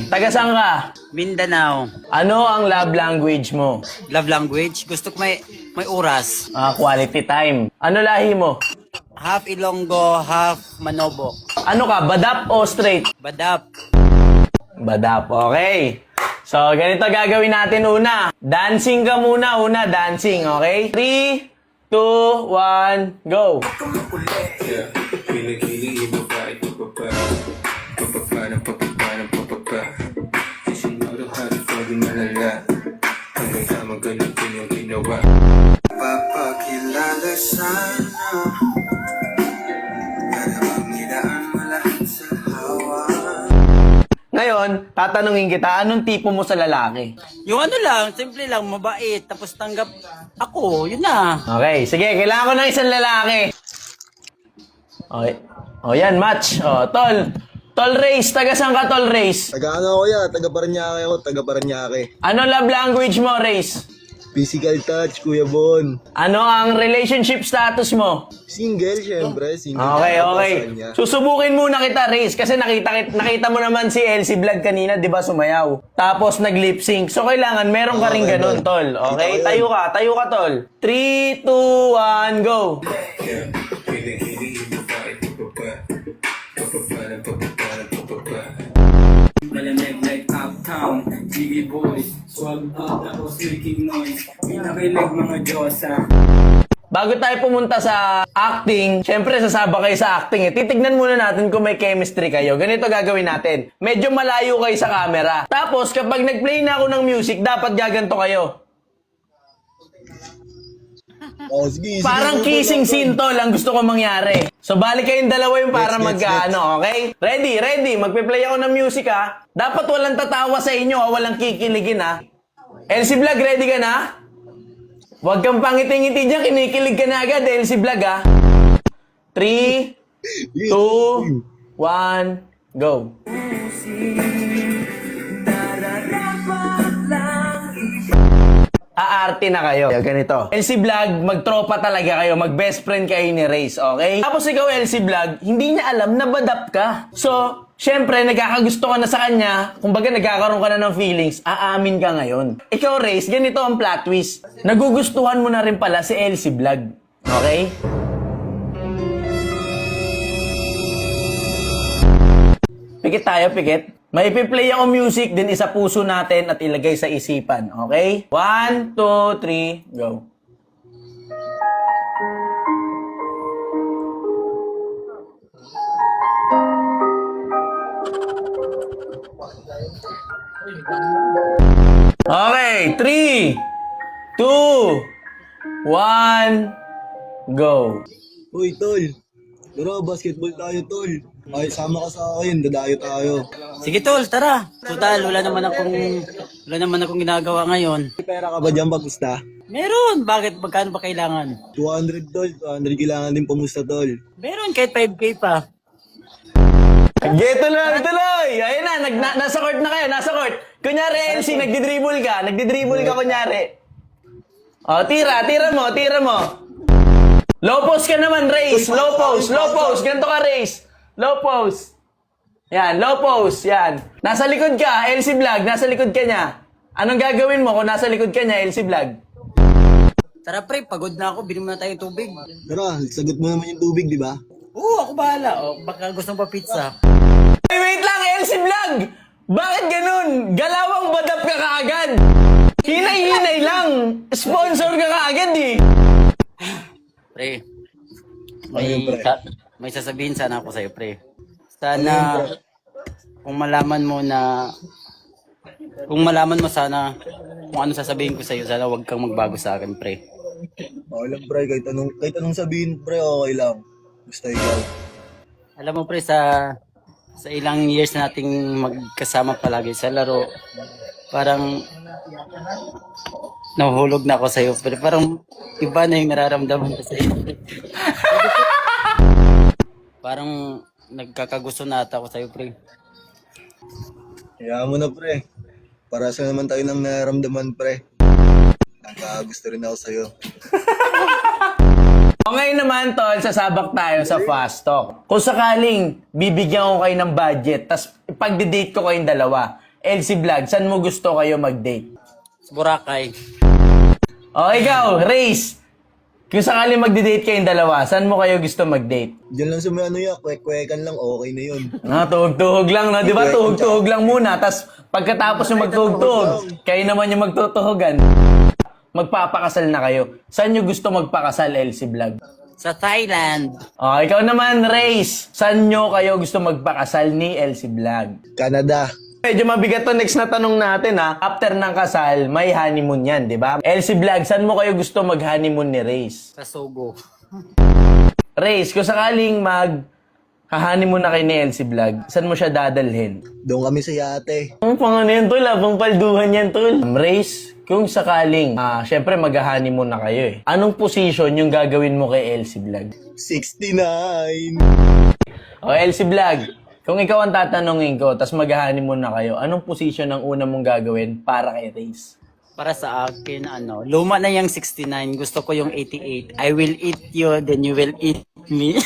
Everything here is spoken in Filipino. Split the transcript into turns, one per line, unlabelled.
Taga saan ka?
Mindanao.
Ano ang love language mo?
Love language. Gusto ko may oras.
Quality time. Ano lahi mo?
Half Ilonggo, half Manobo.
Ano ka, badap o straight?
Badap.
Badap, okay. So, ganito gagawin natin una. Dancing ka muna, dancing, okay? 3, 2, 1, go!
Papakilala sana para magidaan mo lahat sa hawa.
Ngayon, tatanungin kita, anong tipo mo sa lalaki?
Yung ano lang, simple lang, mabait. Tapos tanggap ako, yun na.
Okay, sige, kailangan ko ng isang lalaki. Okay. O yan, match. O, tol. Tol Race, taga saan ka, Tol Race?
Taga ano ko yan, taga Paranaque ako, taga Paranaque.
Ano love language mo, Race?
Physical touch, Kuya Bon.
Ano ang relationship status mo?
Single, syempre. Single.
Okay,
na ako
okay.
sa kanya.
Susubukin muna kita, Race, kasi nakita mo naman si Elsie Vlog kanina, di ba, sumayaw. Tapos nag-lip sync. So, kailangan meron ka rin
Okay,
ganun,
Tol.
Tol. Okay,
Kita ko yun.
tayo ka, Tol. 3, 2, 1, go!
Malamig like uptown, Jiggy boys, swag up, tapos making noise. Pinakilig mga Diyosa.
Bago tayo pumunta sa acting, syempre sasaba kayo sa acting eh. Titignan muna natin kung may chemistry kayo. Ganito gagawin natin. Medyo malayo kayo sa camera. Tapos kapag nag-play na ako ng music, dapat gaganto kayo.
Oh, sige,
Parang kissing scene tol ang gusto ko mangyari. So balik kayong dalawa yung para
Gets.
okay? Ready. Magpe-play ako ng music ha. Dapat walang tatawa sa inyo ha, walang kikiligin ha. Elsie Vlog, ready ka na? Huwag kang pangiti-ngiti dyan, kinikilig ka na agad, Elsie Vlog ha. 3, 2, 1, go. Aarte na kayo. Ganito. LC Vlog, magtropa talaga kayo. Mag-best friend kayo ni Race, okay? Tapos ikaw, LC Vlog, hindi niya alam na badap ka. So, syempre, nagkakagusto ka na sa kanya. Kumbaga, nagkakaroon ka na ng feelings. Aamin ka ngayon. Ikaw, Race, ganito ang plot twist. Nagugustuhan mo na rin pala si LC Vlog. Okay? Pikit tayo, pikit. May ipi-play ako music, din isa puso natin at ilagay sa isipan. Okay? 1, 2, 3, go. Okay, 3, 2, 1, go.
Uy, Tol. Tara, basketball tayo, Tol. Ay, sama ka sa akin, dadayo tayo.
Sige tol, tara. Total, wala naman akong ginagawa ngayon.
May pera ka ba dyan pag-usta?
Meron, bakit? Magkano ba kailangan?
200, Tol. 200 kailangan din pamusta, Tol.
Meron, kahit 5K pa.
Get tuloy! Ayun na, nasa court na kayo, nasa court. Kunyari, LC, nagdi-dribble ka kunyari. O, tira mo. Low post ka naman, Race. Low post. Ganito ka, Race. Low post. Yan, low post. Yan. Nasa likod ka, LC Vlog. Nasa likod ka niya. Anong gagawin mo kung nasa likod ka niya, LC Vlog?
Tara pre, pagod na ako, binom na tayo tubig.
Tara, sagot mo naman yung tubig, di ba?
Oo, ako bahala. O, baka gusto mo pa pizza.
Hey, wait lang, LC Vlog! Bakit ganun? Galawang badap ka kaagad. Hinay-hinay lang. Sponsor ka kaagad eh.
Pre,
Ayun, pre.
may sasabihin sana ako sa'yo, pre. Sana, kung malaman mo sana kung ano sasabihin ko sa'yo, sana huwag kang magbago sa akin, pre.
Okay lang, pre. Kahit anong sabihin, pre, okay lang. Basta ikaw.
Alam mo, pre, sa ilang years nating magkasama palagi sa laro, parang nahuhulog na ako sa'yo, pero parang iba na yung nararamdaman ko sa'yo. Parang nagkakagusto na ata ako sa'yo, pre.
Kaya mo na, pre. Para sa naman tayo ng nararamdaman, pre. Nagkagusto rin ako sa'yo.
O ngayon naman, tol, sasabak tayo sa fast talk. Kung sakaling bibigyan ko kayo ng budget, tas pagdi-date ko kayong dalawa, LC Vlog, saan mo gusto kayo mag-date?
Sa Boracay.
O ikaw, Race, kung sakali magdi-date kayong dalawa, saan mo kayo gusto mag-date?
Diyan lang sa may ano yan, kwek-kwekan lang, okay na yun.
Tuhog-tuhog lang, no? Di ba? Tuhog-tuhog lang muna. Tapos pagkatapos yung magtuhog-tuhog, kayo naman yung magtutuhogan. Magpapakasal na kayo. Saan nyo gusto magpakasal, LC Vlog?
Sa Thailand.
O, ikaw naman, Race. Saan nyo kayo gusto magpakasal ni LC Vlog?
Canada.
Medyo mabigat to next na tanong natin ha. After ng kasal, may honeymoon yan, di ba? LC Vlog, saan mo kayo gusto mag-honeymoon ni Race?
Sa Sogo.
Race, kung sakaling honeymoon na kayo ni LC Vlog, saan mo siya dadalhin?
Doon kami sa yate.
Ang pang ano yan, tol? Pang palduhan yan, tol. Race, kung sakaling, syempre mag-honeymoon na kayo eh. Anong position yung gagawin mo kay LC Vlog?
69.
O LC Vlog, kung ikaw ang tatanungin ko, tas mag-honeymoon na kayo, anong position ang una mong gagawin para kay Race?
Para sa akin, luma na yung 69. Gusto ko yung 88. I will eat you, then you will eat me.